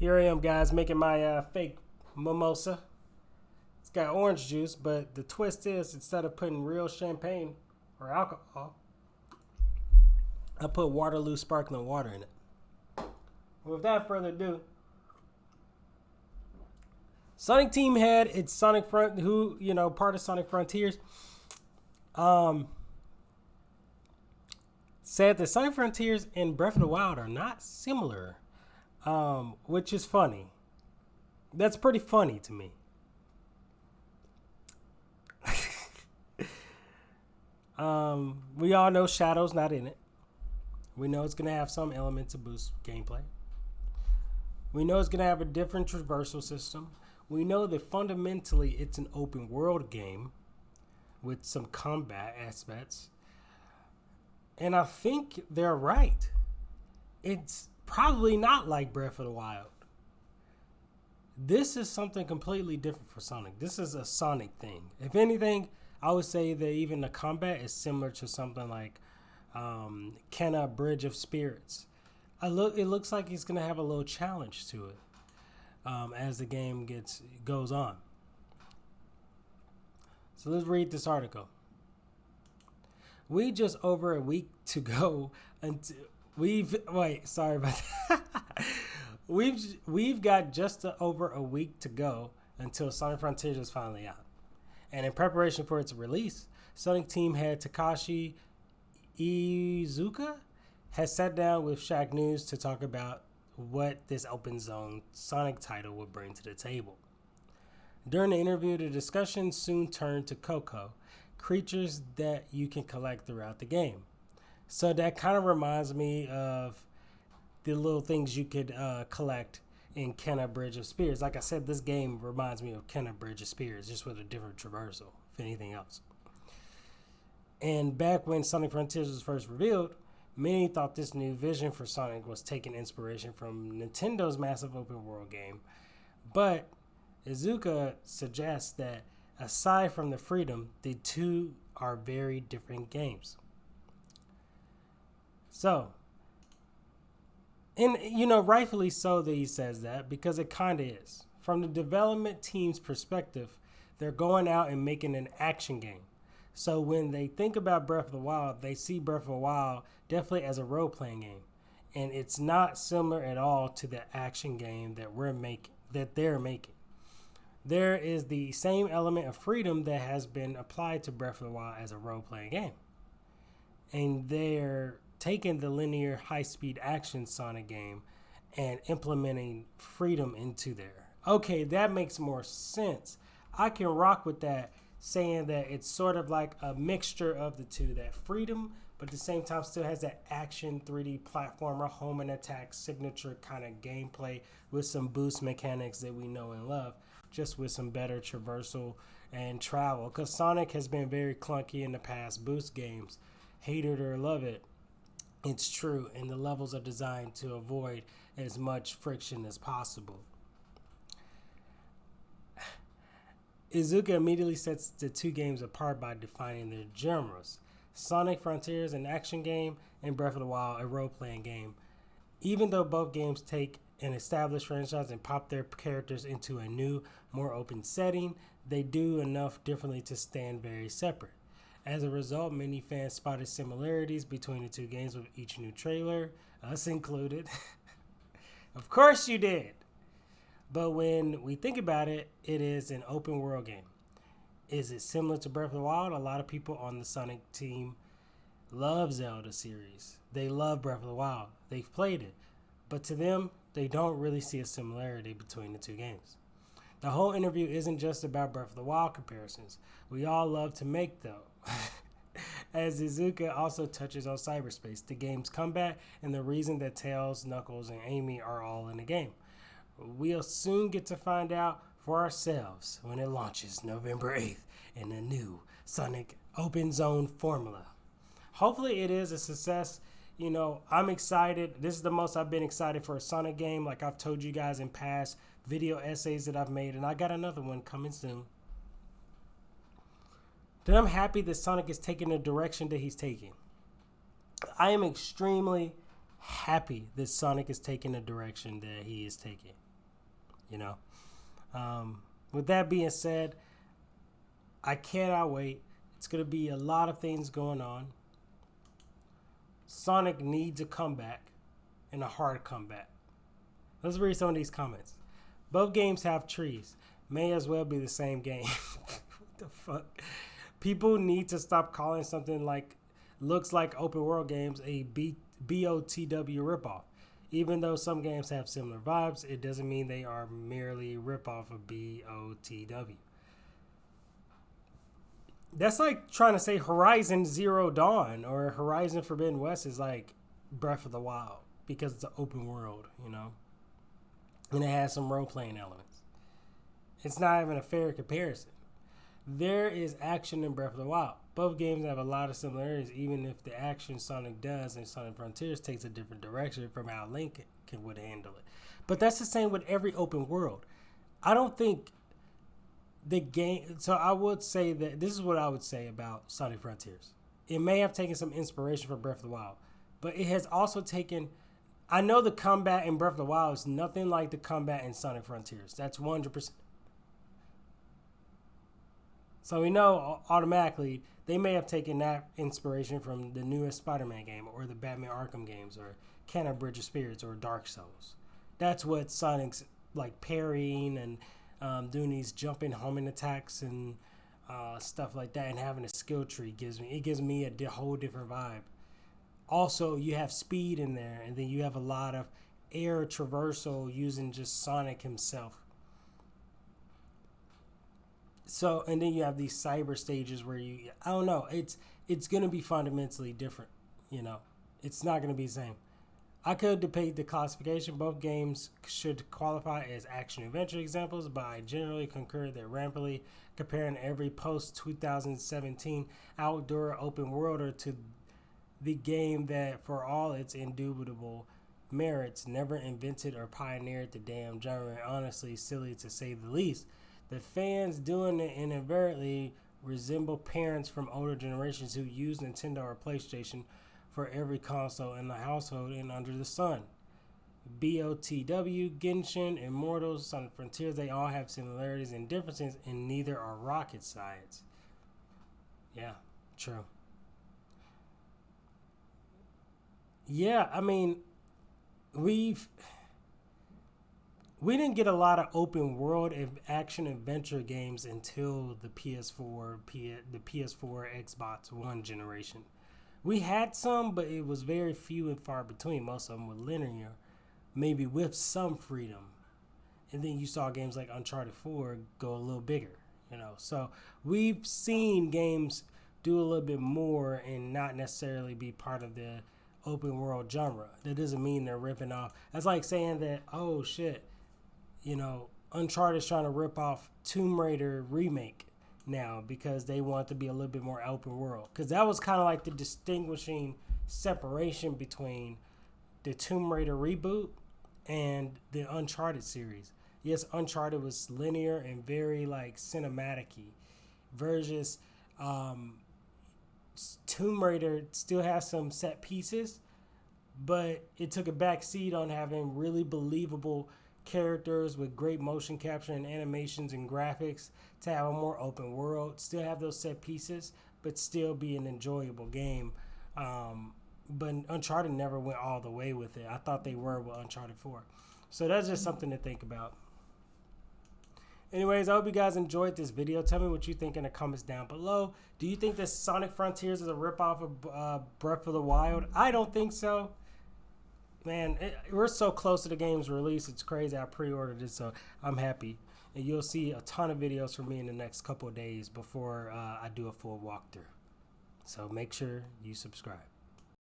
Here I am, guys, making my fake mimosa. It's got orange juice, but the twist is instead of putting real champagne or alcohol, I put Waterloo sparkling water in it. Without further ado, Sonic Team Head, it's Sonic Front, who, part of Sonic Frontiers, said that Sonic Frontiers and Breath of the Wild are not similar, which is funny. That's pretty funny to me. We all know Shadow's not in it. We know it's going to have some element to boost gameplay. We know it's going to have a different traversal system. We know that fundamentally it's an open world game with some combat aspects. And I think they're right. It's probably not like Breath of the Wild. This is something completely different for Sonic. This is a Sonic thing. If anything, I would say that even the combat is similar to something like Kenna Bridge of Spirits. It looks like it's going to have a little challenge to it as the game goes on. So let's read this article. We just over a week to go until sorry about that. We've got just over a week to go until Sonic Frontiers is finally out. And in preparation for its release, Sonic Team Head Takashi Iizuka has sat down with Shack News to talk about what this open zone Sonic title would bring to the table. During the interview, the discussion soon turned to Coco, creatures that you can collect throughout the game. So that kind of reminds me of the little things you could collect in Kenna Bridge of Spirits. Like I said, this game reminds me of Kenna Bridge of Spirits, just with a different traversal, if anything else. And back when Sonic Frontiers was first revealed, many thought this new vision for Sonic was taking inspiration from Nintendo's massive open world game. But Iizuka suggests that aside from the freedom, the two are very different games. So, and rightfully so that he says that, because it kind of is. From the development team's perspective, they're going out and making an action game. So when they think about Breath of the Wild, they see Breath of the Wild definitely as a role-playing game. And it's not similar at all to the action game that they're making. There is the same element of freedom that has been applied to Breath of the Wild as a role-playing game. And they're taking the linear high-speed action Sonic game and implementing freedom into there. Okay, that makes more sense. I can rock with that, saying that it's sort of like a mixture of the two, that freedom, but at the same time still has that action 3D platformer, home and attack signature kind of gameplay with some boost mechanics that we know and love, just with some better traversal and travel. Because Sonic has been very clunky in the past boost games. Hate it or love it, it's true, and the levels are designed to avoid as much friction as possible. Iizuka immediately sets the two games apart by defining their genres. Sonic Frontiers, an action game, and Breath of the Wild, a role-playing game. Even though both games take an established franchise and pop their characters into a new, more open setting, they do enough differently to stand very separate. As a result, many fans spotted similarities between the two games with each new trailer, us included. Of course you did! But when we think about it, it is an open world game. Is it similar to Breath of the Wild? A lot of people on the Sonic team love Zelda series. They love Breath of the Wild. They've played it. But to them, they don't really see a similarity between the two games. The whole interview isn't just about Breath of the Wild comparisons. We all love to make, though. As Iizuka also touches on cyberspace, the game's combat, and the reason that Tails, Knuckles, and Amy are all in the game. We'll soon get to find out for ourselves when it launches November 8th in the new Sonic Open Zone formula. Hopefully it is a success. I'm excited. This is the most I've been excited for a Sonic game, like I've told you guys in past video essays that I've made, and I got another one coming soon. Then I'm happy that Sonic is taking the direction that he's taking. I am extremely happy that Sonic is taking the direction that he is taking. you know. With that being said, I cannot wait. It's going to be a lot of things going on. Sonic needs a comeback, and a hard comeback. Let's read some of these comments. Both games have trees. May as well be the same game. What the fuck? People need to stop calling something like looks like open world games a BOTW ripoff. Even though some games have similar vibes, it doesn't mean they are merely a ripoff of BOTW. That's like trying to say Horizon Zero Dawn or Horizon Forbidden West is like Breath of the Wild because it's an open world, you know? And it has some role-playing elements. It's not even a fair comparison. There is action in Breath of the Wild. Both games have a lot of similarities, even if the action Sonic does in Sonic Frontiers takes a different direction from how Link would handle it. But that's the same with every open world. I don't think the game... So I would say that... This is what I would say about Sonic Frontiers. It may have taken some inspiration from Breath of the Wild, but it has also taken... I know the combat in Breath of the Wild is nothing like the combat in Sonic Frontiers. That's 100%. So we know automatically they may have taken that inspiration from the newest Spider-Man game or the Batman Arkham games or Cannon Bridge of Spirits or Dark Souls. That's what Sonic's like parrying and doing these jumping homing attacks and stuff like that and having a skill tree gives me. It gives me a whole different vibe. Also, you have speed in there, and then you have a lot of air traversal using just Sonic himself. So, and then you have these cyber stages where I don't know, it's going to be fundamentally different, you know. It's not going to be the same. I could debate the classification. Both games should qualify as action-adventure examples, but I generally concur that rampantly comparing every post-2017 outdoor open worlder to the game that, for all its indubitable merits, never invented or pioneered the damn genre, honestly silly to say the least. The fans doing it inadvertently resemble parents from older generations who use Nintendo or PlayStation for every console in the household and under the sun. BOTW, Genshin, Immortals, Sonic Frontiers, they all have similarities and differences, and neither are rocket science. Yeah, true. Yeah, I mean, we didn't get a lot of open world action adventure games until the PS4, the PS4, Xbox One generation. We had some, but it was very few and far between. Most of them were linear, maybe with some freedom. And then you saw games like Uncharted 4 go a little bigger, you know. So we've seen games do a little bit more and not necessarily be part of the open world genre. That doesn't mean they're ripping off. That's like saying that, oh shit, you know, Uncharted's trying to rip off Tomb Raider remake now because they want to be a little bit more open world. Because that was kind of like the distinguishing separation between the Tomb Raider reboot and the Uncharted series. Yes, Uncharted was linear and very like cinematic-y versus Tomb Raider still has some set pieces, but it took a back seat on having really believable characters with great motion capture and animations and graphics to have a more open world, still have those set pieces, but still be an enjoyable game. But Uncharted never went all the way with it. I thought they were with Uncharted 4. So that's just something to think about. Anyways, I hope you guys enjoyed this video. Tell me what you think in the comments down below. Do you think that Sonic Frontiers is a ripoff of Breath of the Wild? I don't think so. Man, we're so close to the game's release. It's crazy. I pre-ordered it, so I'm happy. And you'll see a ton of videos from me in the next couple of days before I do a full walkthrough. So make sure you subscribe.